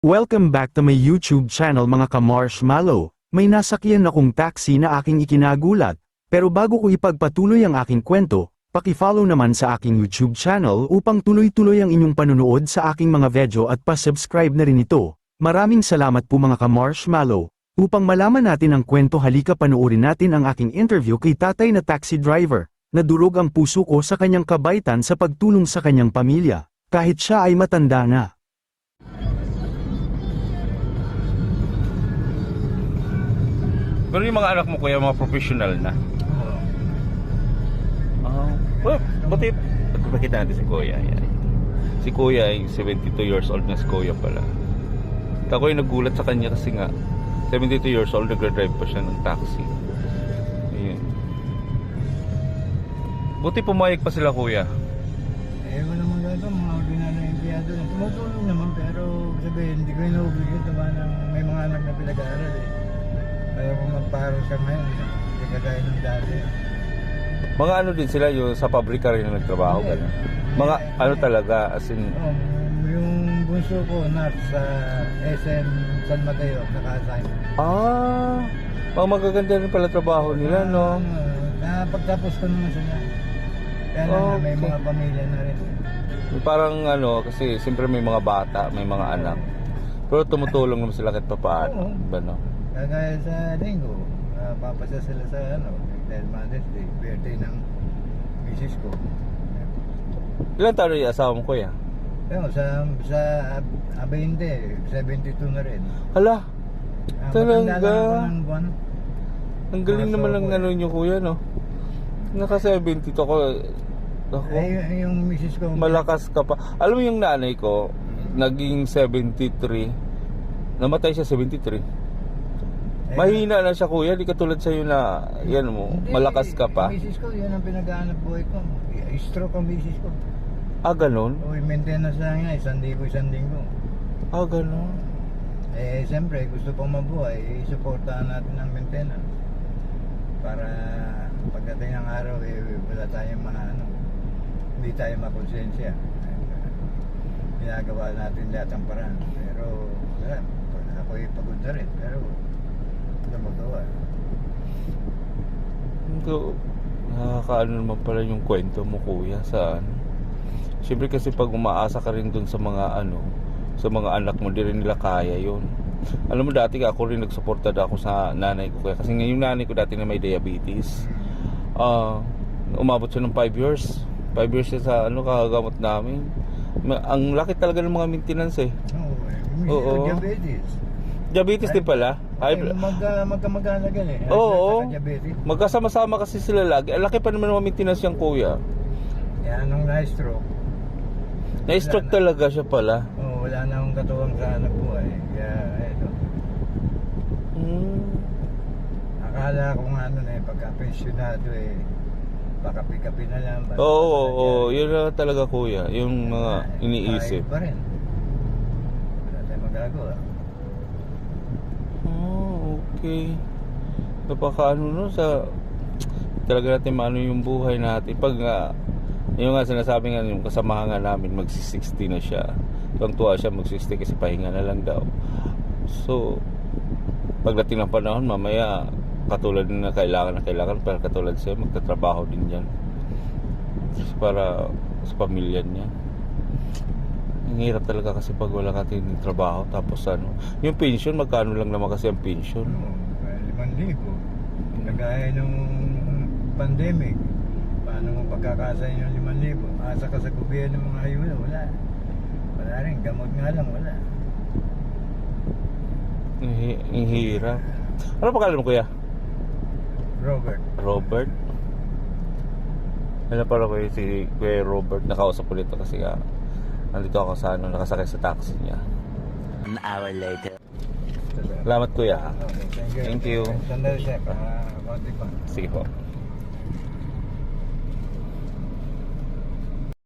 Welcome back to my YouTube channel mga ka-marshmallow. May nasakyan akong taxi na aking ikinagulat, pero bago ko ipagpatuloy ang aking kwento, paki-follow naman sa aking YouTube channel upang tuloy-tuloy ang inyong panunood sa aking mga video at pa-subscribe na rin ito. Maraming salamat po mga ka-marshmallow. Upang malaman natin ang kwento, halika panoorin natin ang aking interview kay tatay na taxi driver. Nadurog ang puso ko sa kanyang kabaitan sa pagtulong sa kanyang pamilya, kahit siya ay matanda na. Pero yung mga anak mo kuya, mga professional na. Buti pakita natin si kuya. Yan. Si kuya ay 72 years old na si kuya pala. Ako ay nagulat sa kanya kasi nga 72 years old, nagdadrive pa siya ng taxi. Ayun. Buti pumayag pa sila kuya. Wala naman gano'n, mga ordinaryo empleyado lang. Tumutulong naman, pero sabihin, hindi ko inuobligate naman ng may mga anak na pinag-aaral eh. Kaya kung magparo siya ngayon, hindi kagaya ng dati. Mga ano din sila, yung sa pabrika rin na nagtrabaho. Yeah. Ganun. Mga ano talaga, as in... Yung bunso ko, sa SM San Mateo, naka-assign. Mga magaganda rin pala trabaho nila, no? Napagtapos ko naman sila. Kaya lang na may mga pamilya na rin. Parang ano, kasi siyempre may mga bata, may mga anak. Pero tumutulong naman sila kahit papaano. Ano? Kagaya sa linggo, papasa sila sa dahil Mother's Day, birthday ng misis ko. Ilan taon na yung asawa mo kuya? Sa Abente, 72 na rin. Hala, talaga. Matanda lang ako ng buwan. Ang galing naman ng ano nyo kuya, no? Naka 72 ako. Ay, yung misis ko. Malakas ka pa. Alam mo yung nanay ko, naging 73. Namatay siya 73. Mahina na siya kuya, di katulad sa'yo na yan mo, Hindi, malakas ka pa. Yung misis ko, yun ang pinag-aanap buhay ko. Stroke ang misis ko. Ganun? O, maintenance lang nga, 1 linggo. Ganun. Siyempre, gusto pang mabuhay, isuportahan natin ang maintenance. Para pagdating ng araw, wala tayong hindi tayo makonsensya. Ginagawa natin lahat ang paraan. Pero, wala, ako'y pagod na rin. Pero, ito magawa. Nakakaano naman pala yung kwento mo kuya sa ano. Siyempre kasi pag umaasa ka rin dun sa mga sa mga anak mo, di rin nila kaya yun. Alam mo dati ako rin nagsuporta ako sa nanay ko kaya kasi yung nanay ko dati na may diabetes. Umabot siya ng 5 years. 5 years siya sa kagagamot namin. Ang laki talaga ng mga maintenance eh. Oo. Diabetes. Diabetes din pala. Magkamag-anak yan eh. Oo. Magkasama-sama kasi sila lagi. Ang laki pa naman ng maintenance yung kuya. Yan, nung na-stroke. Na-stroke talaga siya pala. Wala na akong katuwang sa anak buhay. Kaya, eto. Akala ko nga pagka-pensionado pakapi-kapi na lang. Oo, yun na talaga kuya. Yung mga iniisip. Kahit pa rin. Wala tayong magagawa. Okay. Napakaano sa talaga natin maano yung buhay natin. Pag yung nga sinasabi nga yung kasamahan nga namin magsi-60 na siya. Tuwang-tuwa siya mag-60 kasi pahinga na lang daw. So pagdating ng panahon mamaya katulad na kailangan pero katulad siya magtatrabaho din yan para sa pamilya niya. Ang hirap talaga kasi pag wala ka trabaho tapos yung pension magkano lang naman kasi ang pension 5,000. Nagaya nung pandemic, paano mo pagkakasayin yung 5,000? Asa ka sa gobyerno ng mga ayuda, wala rin, gamot nga lang, wala. Ang hirap. Ano pangalan mo kuya? Robert? Ano pala ko si Kuya Robert, nakausap ko dito kasi nandito ako sa nakasakay sa taxi niya. 1 hour later. Salamat kuya. Okay, Thank you. Sandali siya, konti pa. Sige po.